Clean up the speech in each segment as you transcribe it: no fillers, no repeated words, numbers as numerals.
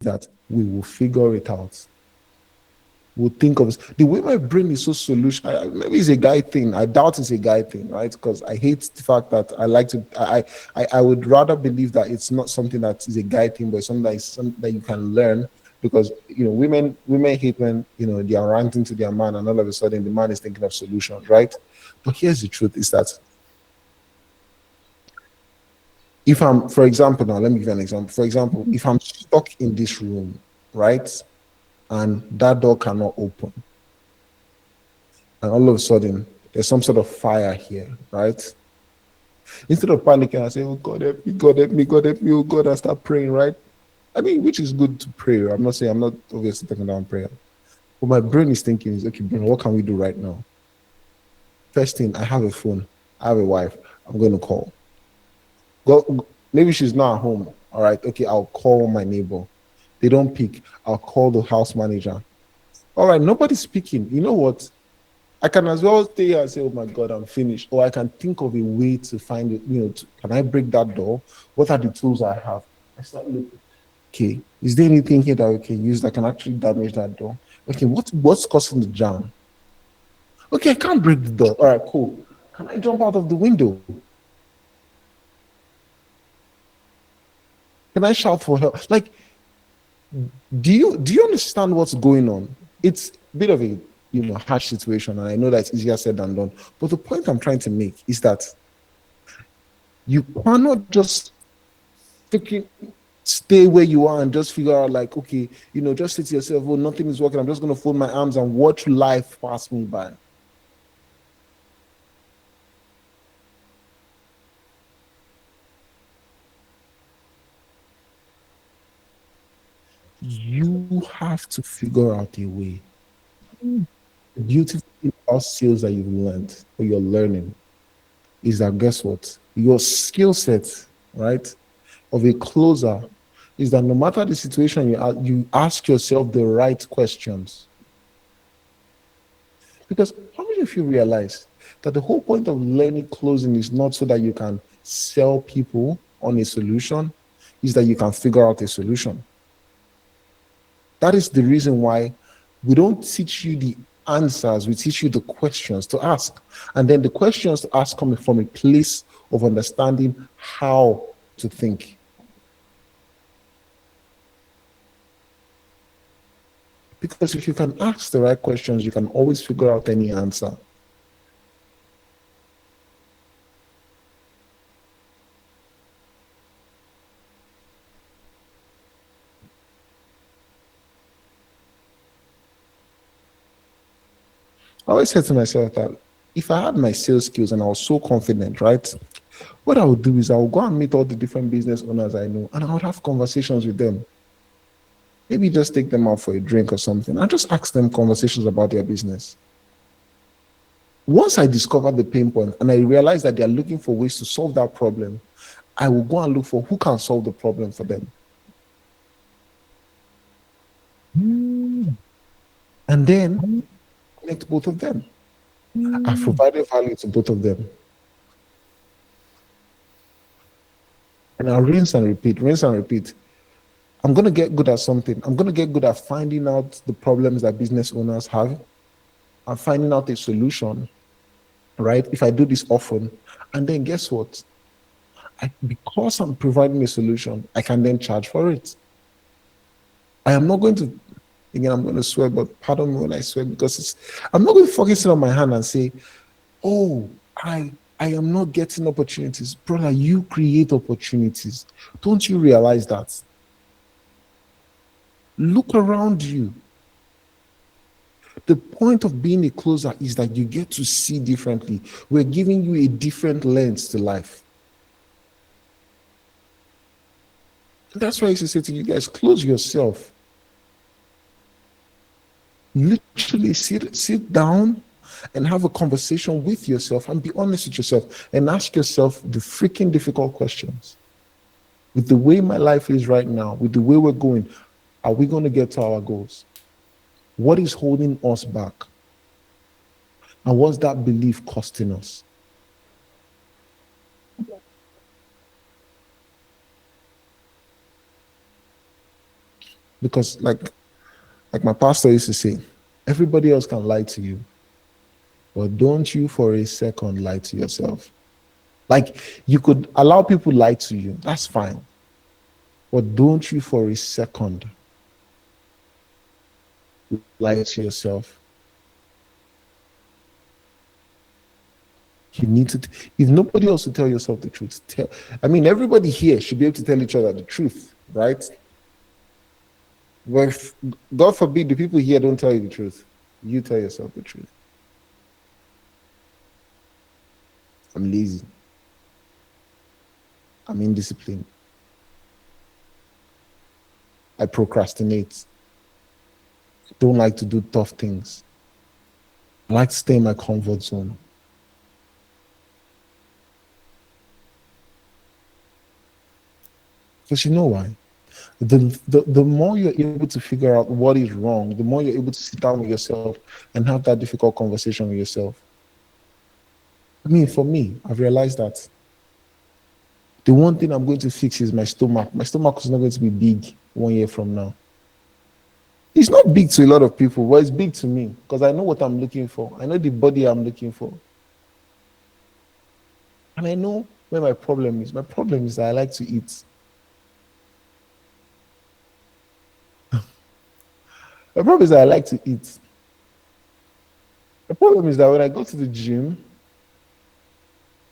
that we will figure it out. We'll think of it. The way my brain is so solution. Maybe it's a guy thing. I doubt it's a guy thing, right? Because I hate the fact that I like to. I would rather believe that it's not something that is a guy thing, but it's something that is something that you can learn. Because women hate when they are ranting to their man, and all of a sudden the man is thinking of solutions, right? But here's the truth: is that if I'm, for example, now let me give you an example. For example, if I'm stuck in this room, right, and that door cannot open, and all of a sudden there's some sort of fire here, right? Instead of panicking, I say, "Oh God, help me! God, help me! God, help me! Oh God!" I start praying, right? I mean, which is good to pray. I'm not obviously talking down prayer, but my brain is thinking, "Is okay, Bruno, what can we do right now?" First thing, I have a phone, I have a wife. I'm going to call. Go, maybe she's not at home. All right, okay, I'll call my neighbor. They don't pick. I'll call the house manager. All right, nobody's speaking. You know what? I can as well stay here and say, "Oh my God, I'm finished." Or I can think of a way to find it. Can I break that door? What are the tools I have? I start looking. Okay, is there anything here that we can use that can actually damage that door? Okay, what's causing the jam? Okay, I can't break the door. All right, cool. Can I jump out of the window? Can I shout for help? Like, do you understand what's going on? It's a bit of a harsh situation, and I know that's easier said than done. But the point I'm trying to make is that you cannot just freaking stay where you are and just figure out, like, okay, just say to yourself, "Oh, nothing is working. I'm just going to fold my arms and watch life pass me by." You have to figure out a way. The beautiful thing about skills that you've learned or you're learning is that, guess what? Your skill set, right, of a closer is that no matter the situation you ask yourself the right questions. Because how many of you realize that the whole point of learning closing is not so that you can sell people on a solution, is that you can figure out a solution. That is the reason why we don't teach you the answers, we teach you the questions to ask. And then the questions to ask come from a place of understanding how to think. Because if you can ask the right questions, you can always figure out any answer. I always said to myself that if I had my sales skills and I was so confident, right, what I would do is I would go and meet all the different business owners I know and I would have conversations with them. Maybe just take them out for a drink or something and just ask them conversations about their business. Once I discover the pain point and I realize that they're looking for ways to solve that problem, I will go and look for who can solve the problem for them. And then connect both of them. I've provided value to both of them. And I'll rinse and repeat, rinse and repeat. I'm going to get good at something. I'm going to get good at finding out the problems that business owners have and finding out a solution, right? If I do this often, and then guess what? Because I'm providing a solution, I can then charge for it. I am not going to, again, I'm going to swear, but pardon me when I swear because I'm not going to fucking sit on my hand and say, "Oh, I am not getting opportunities." Brother, you create opportunities. Don't you realize that? Look around you. The point of being a closer is that you get to see differently. We're giving you a different lens to life. That's why I used to say to you guys, close yourself. Literally sit down and have a conversation with yourself and be honest with yourself and ask yourself the freaking difficult questions. With the way my life is right now, with the way we're going, are we going to get to our goals? What is holding us back? And what's that belief costing us? Because like my pastor used to say, everybody else can lie to you, but don't you for a second lie to yourself. Like you could allow people lie to you, that's fine. But don't you for a second lie to yourself. You need to, if nobody else will tell yourself the truth, I mean, everybody here should be able to tell each other the truth, right? But if, God forbid, the people here don't tell you the truth, you tell yourself the truth. I'm lazy. I'm indisciplined. I procrastinate. Don't like to do tough things. I like to stay in my comfort zone. Because you know why? The more you're able to figure out what is wrong, the more you're able to sit down with yourself and have that difficult conversation with yourself. I mean, for me, I've realized that the one thing I'm going to fix is my stomach. My stomach is not going to be big 1 year from now. It's not big to a lot of people, but it's big to me because I know what I'm looking for. I know the body I'm looking for. And I know where my problem is. My problem is that I like to eat. My problem is that I like to eat. The problem is that when I go to the gym,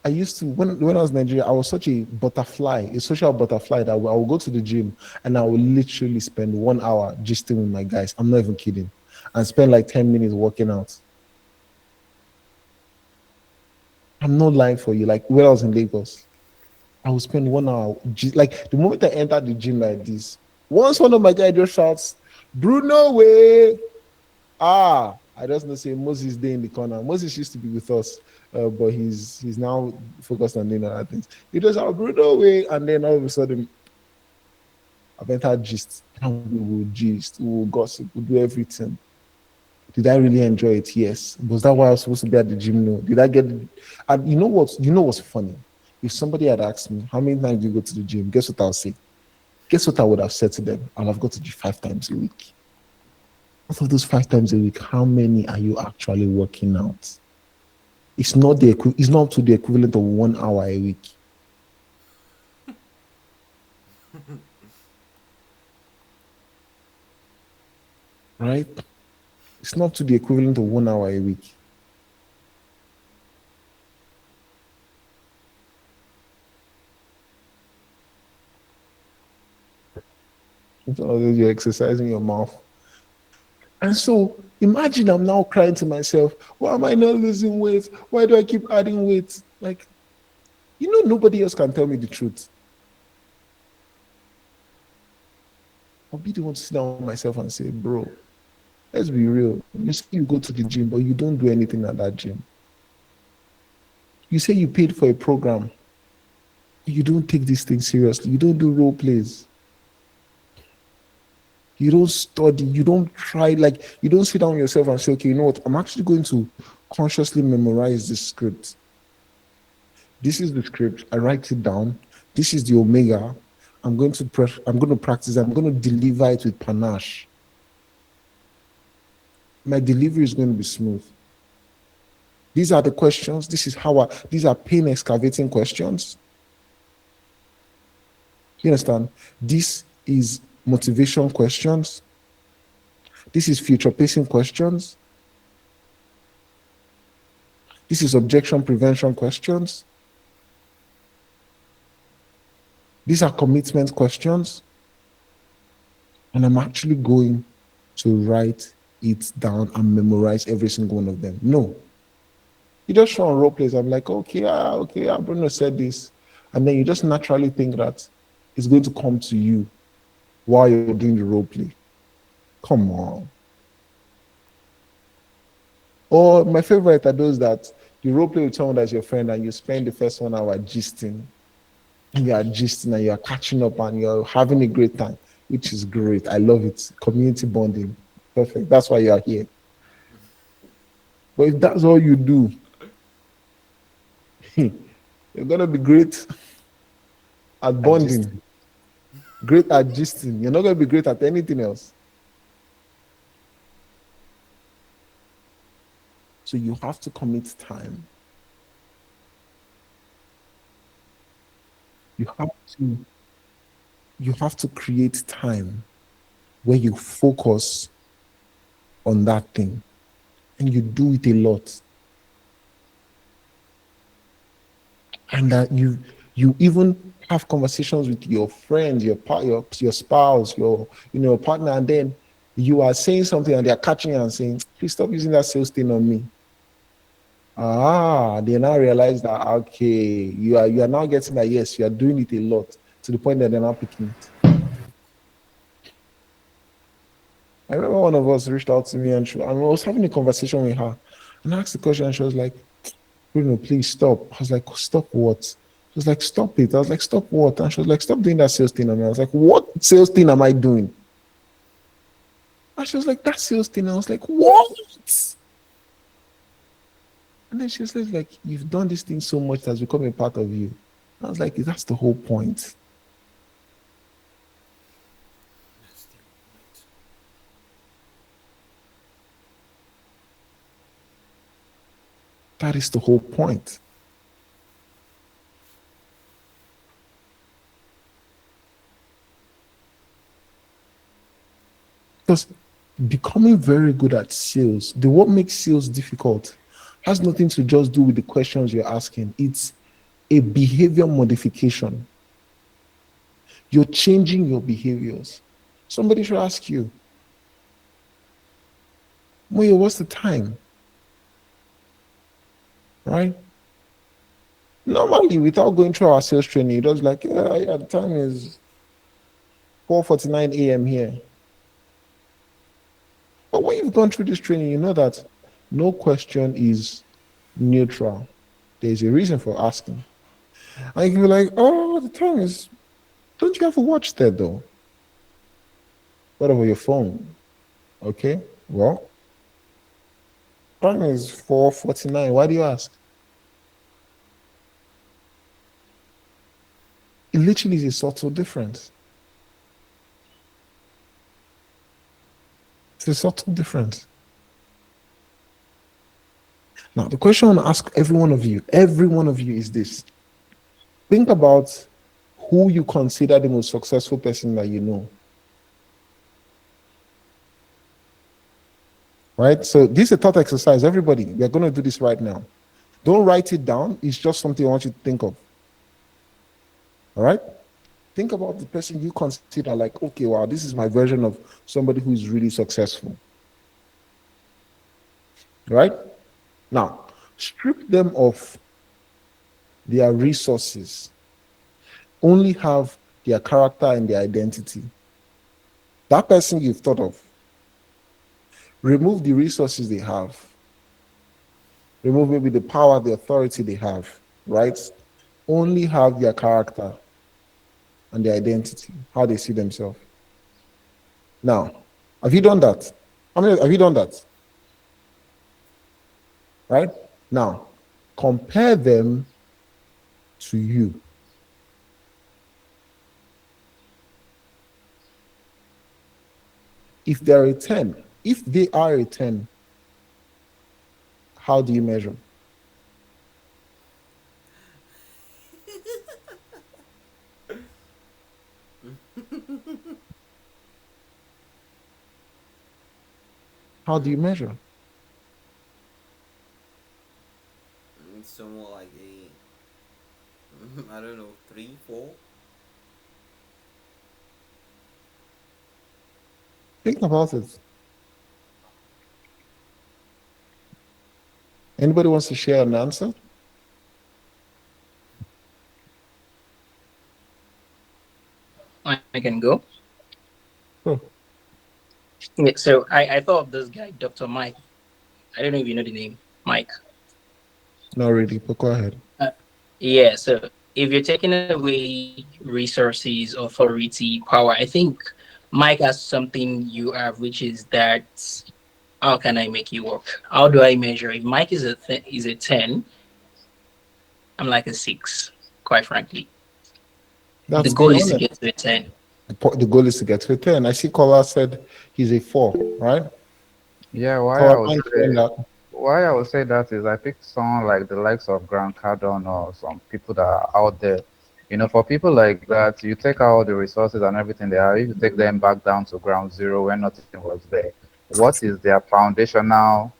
I used to, when I was in Nigeria, I was such a butterfly, a social butterfly that I will go to the gym and I will literally spend 1 hour gisting with my guys. I'm not even kidding. And spend like 10 minutes working out. I'm not lying for you. Like when I was in Lagos, I would spend 1 hour. Like the moment I entered the gym like this, once one of my guys just shouts, Bruno way. I just know say Moses day in the corner. Moses used to be with us, but he's now focused on doing other things. He just out Bruno way, and then all of a sudden I've entered gist. And we will gist, we will gossip, we'll do everything. Did I really enjoy it? Yes. Was that why I was supposed to be at the gym? No. Did I get? And you know what? You know what's funny? If somebody had asked me how many times do you go to the gym, guess what I'll say? Guess what I would have said to them? I'll have got to the gym 5 times a week. Out of those 5 times a week, how many are you actually working out? It's not it's not to the equivalent of 1 hour a week. Right? It's not to the equivalent of 1 hour a week. You're exercising your mouth. And so imagine I'm now crying to myself, why am I not losing weight? Why do I keep adding weight? Like, nobody else can tell me the truth. I'll be the one to sit down with myself and say, bro, let's be real. You say you go to the gym, but you don't do anything at that gym. You say you paid for a program. You don't take this thing seriously. You don't do role plays. You don't study. You don't try, like, you don't sit down with yourself and say, okay, you know what? I'm actually going to consciously memorize this script. This is the script. I write it down. This is the omega. I'm going to practice. I'm going to deliver it with panache. My delivery is going to be smooth. These are the questions. These are pain excavating questions. You understand? This is motivation questions. This is future pacing questions. This is objection prevention questions. These are commitment questions. And I'm actually going to write it down and memorize every single one of them. No. You just show on role plays. I'm like, okay, Bruno said this. And then you just naturally think that it's going to come to you while you're doing the role play. Come on. Or my favorite are those that you role play with someone that's your friend and you spend the first 1 hour gisting. And you are gisting and you are catching up and you're having a great time, which is great. I love it. Community bonding. Perfect. That's why you are here. But if that's all you do, you're going to be great at bonding. Great at gisting. You're not going to be great at anything else. So you have to commit time. You have to you have to create time where you focus on that thing and you do it a lot. And that you even have conversations with your friends, your spouse, your partner, and then you are saying something and they are catching you and saying, please stop using that sales thing on me. They now realize that okay, you are now getting that yes, you are doing it a lot to the point that they're not picking it. I remember one of us reached out to me and I was having a conversation with her and I asked the question and she was like, Bruno, please stop. I was like, stop what? She was like, stop it. I was like, stop what? And she was like, stop doing that sales thing on me. I was like, what sales thing am I doing? And she was like, that sales thing. I was like, what? And then she was like, you've done this thing so much that's become a part of you. I was like, that's the whole point. That's the point. That is the whole point. Because becoming very good at sales, what makes sales difficult has nothing to just do with the questions you're asking. It's a behavior modification. You're changing your behaviors. Somebody should ask you, Moyo, what's the time? Right? Normally, without going through our sales training, it was like, yeah, the time is 4:49 a.m. here. But when you've gone through this training, you know that no question is neutral. There's a reason for asking. And you can be like, oh, the time is, don't you have a watch there though? What about your phone? Okay, well, time is 4:49. Why do you ask? It literally is a subtle difference. It's a subtle difference. Now, the question I want to ask every one of you is this. Think about who you consider the most successful person that you know. Right? So this is a thought exercise. Everybody, we're going to do this right now. Don't write it down. It's just something I want you to think of. All right? Think about the person you consider like, okay, wow, this is my version of somebody who is really successful. Right? Now, strip them of their resources. Only have their character and their identity. That person you've thought of. Remove the resources they have. Remove maybe the power, the authority they have, right? Only have their character and their identity, how they see themselves. Now, have you done that? How many have you done that? Right? Now, compare them to you. If they're a 10, if they are a 10, how do you measure? How do you measure? It's somewhat like a, I don't know, 3, 4. Think about it. Anybody wants to share an answer? I can go. Oh, Yeah, so I thought of this guy, Dr. Mike. I don't know if you know the name, Mike. not really, but go ahead. Uh, yeah, so if you're taking away resources, authority, power, I think Mike has something you have, which is that how can I make you work? How do I measure? If Mike is a 10, I'm like a 6, quite frankly. The That's goal being is to honest. get to a 10. The goal is to get to a 10. I see Kola said he's a 4, right? Yeah, why I Kola, would mind sharing say that? why I would say that is I picked someone like the likes of Grant Cardone or some people that are out there. For people like that, you take out the resources and everything they have, if you take them back down to ground zero when nothing was there, what is their foundational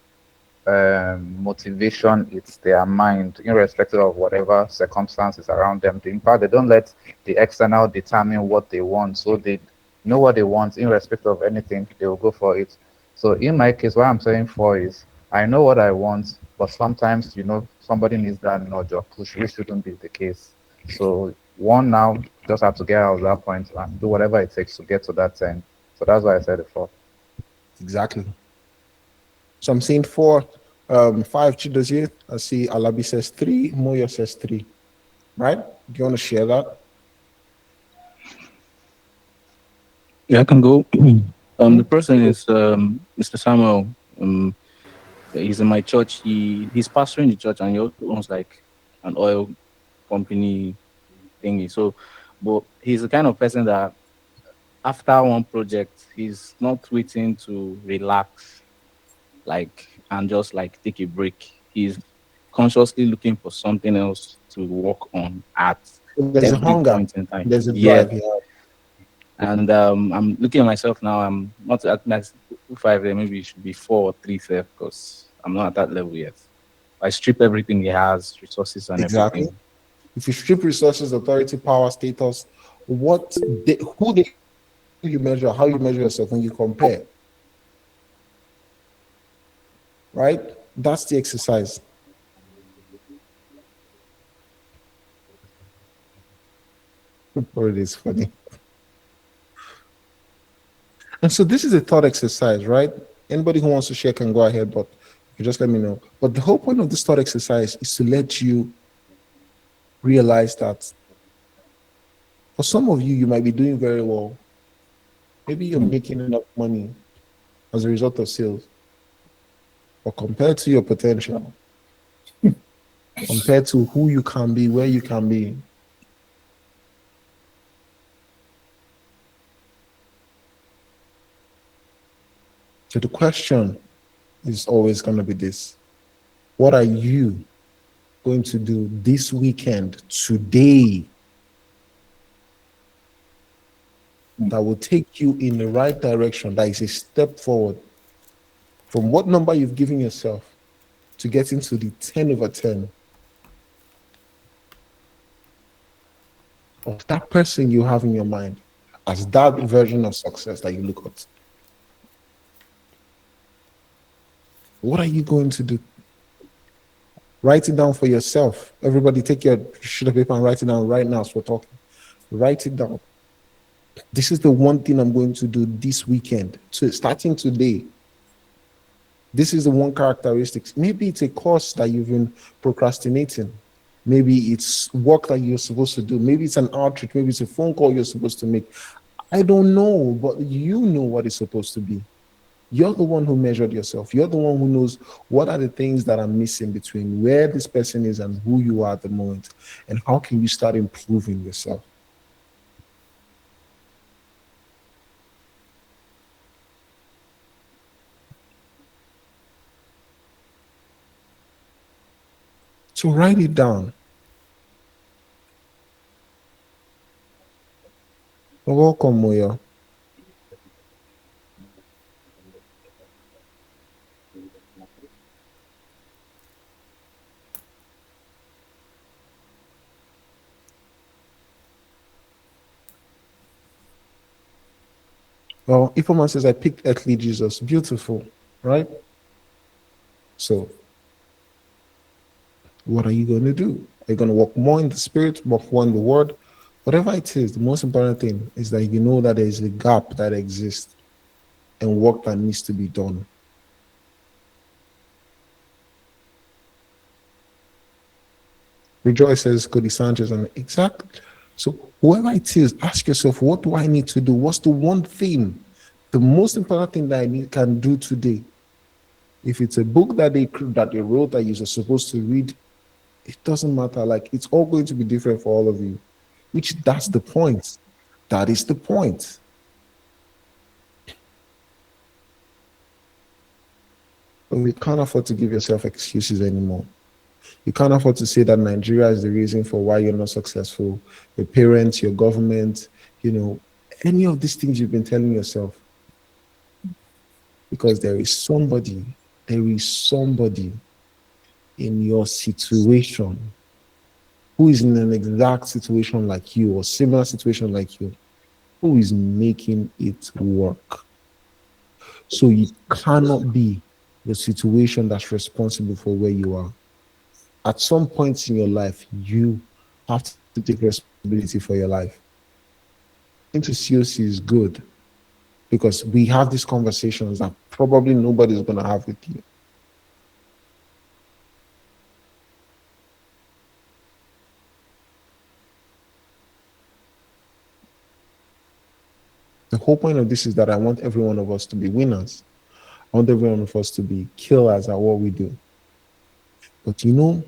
motivation? It's their mind, irrespective of whatever circumstances around them. In fact, they don't let the external determine what they want. So they know what they want, irrespective of anything, they will go for it. So in my case, what I'm saying for is I know what I want, but sometimes, somebody needs that nudge or push, which shouldn't be the case. So one now just have to get out of that point and do whatever it takes to get to that 10. So that's why I said it for. Exactly. So I'm seeing 4, 5 Chido's here. I see Alabi says 3, Moyo says 3, right? Do you want to share that? Yeah, I can go. The person is Mr. Samuel. He's in my church. He's pastoring the church, and he also owns like an oil company thingy. So, but he's the kind of person that after one project, he's not waiting to relax, like and just like take a break. He's consciously looking for something else to work on at There's a every hunger, point in time. there's a Yeah, drive here. and I'm looking at myself now. I'm not at max 5. Then maybe it should be 4 or 3 because I'm not at that level yet. I strip everything he has, resources and Exactly. everything. If you strip resources, authority, power, status, who do you measure, how you measure yourself when you compare, right? That's the exercise. Or it is funny. And so this is a thought exercise, right? Anybody who wants to share can go ahead, but you just let me know. But the whole point of this thought exercise is to let you realize that for some of you, you might be doing very well. Maybe you're making enough money as a result of sales, but compared to your potential, compared to who you can be, where you can be. So the question is always going to be this: what are you going to do this weekend, today, that will take you in the right direction, that is a step forward from what number you've given yourself to getting to the 10 over 10 of that person you have in your mind as that version of success that you look at? What are you going to do? Write it down for yourself. Everybody take your sheet of paper and write it down right now as we're talking. Write it down. This is the one thing I'm going to do this weekend. So starting today, this is the one characteristic. Maybe it's a course that you've been procrastinating. Maybe it's work that you're supposed to do. Maybe it's an outreach. Maybe it's a phone call you're supposed to make. I don't know, but you know what it's supposed to be. You're the one who measured yourself. You're the one who knows what are the things that are missing between where this person is and who you are at the moment. And how can you start improving yourself? So write it down. You're welcome, Moya. Well, Ifoman says, I picked earthly Jesus. Beautiful, right? So what are you going to do? Are you going to walk more in the spirit, walk more in the word? Whatever it is, the most important thing is that you know that there is a gap that exists and work that needs to be done. Rejoice says Cody Sanchez, and exactly. So whoever it is, ask yourself, what do I need to do? What's the one thing, the most important thing that can do today? If it's a book that they wrote that you're supposed to read, it doesn't matter. Like, it's all going to be different for all of you, which that's the point. That is the point. But you can't afford to give yourself excuses anymore. You can't afford to say that Nigeria is the reason for why you're not successful. Your parents, your government, you know, any of these things you've been telling yourself. Because there is somebody in your situation who is in an exact situation like you or similar situation like you, who is making it work. So you cannot be the situation that's responsible for where you are. At some points in your life, you have to take responsibility for your life. Into COC is good because we have these conversations that probably nobody's going to have with you. The whole point of this is that I want every one of us to be winners. I want every one of us to be killers at what we do. But the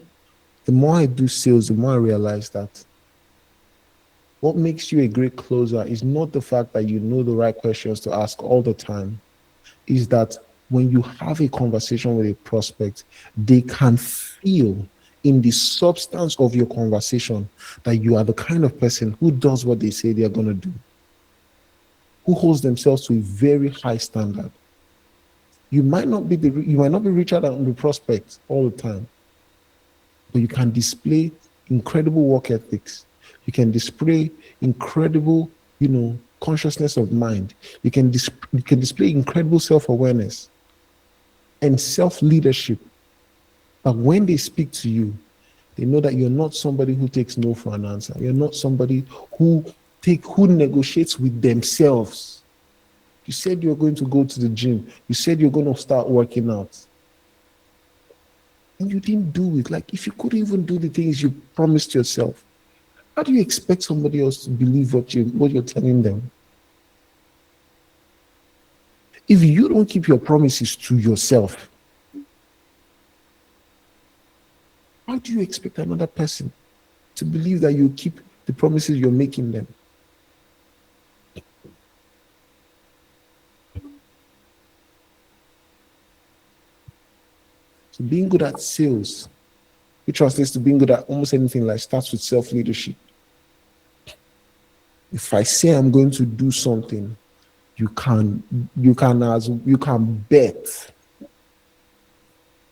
more I do sales, the more I realize that what makes you a great closer is not the fact that you know the right questions to ask all the time, is that when you have a conversation with a prospect, they can feel in the substance of your conversation that you are the kind of person who does what they say they're going to do, who holds themselves to a very high standard. You might not be richer than the prospect all the time, but you can display incredible work ethics. You can display incredible, consciousness of mind. You can display incredible self-awareness and self-leadership. But when they speak to you, they know that you're not somebody who takes no for an answer. You're not somebody who negotiates with themselves. You said you're going to go to the gym. You said you're going to start working out. And you didn't do it. Like, if you couldn't even do the things you promised yourself, how do you expect somebody else to believe what you're telling them? If you don't keep your promises to yourself, how do you expect another person to believe that you keep the promises you're making them? So being good at sales, it translates to being good at almost anything, like starts with self-leadership. If I say I'm going to do something, you can bet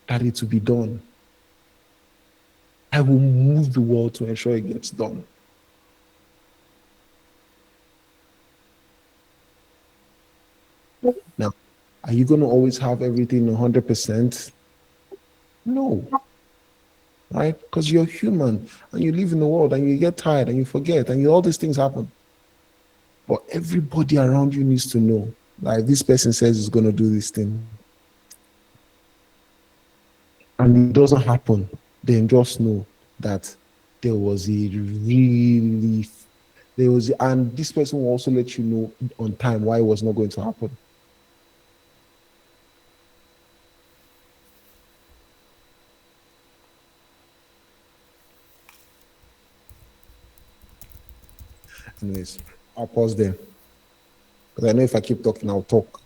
that it will be done. I will move the world to ensure it gets done. Now, are you going to always have everything 100%? No, right? Because you're human and you live in the world and you get tired and you forget and all these things happen. But everybody around you needs to know, like, this person says he's going to do this thing and it doesn't happen, then just know that there was a really, and this person will also let you know on time why it was not going to happen. Anyways, I'll pause there because I know if I keep talking, I'll talk.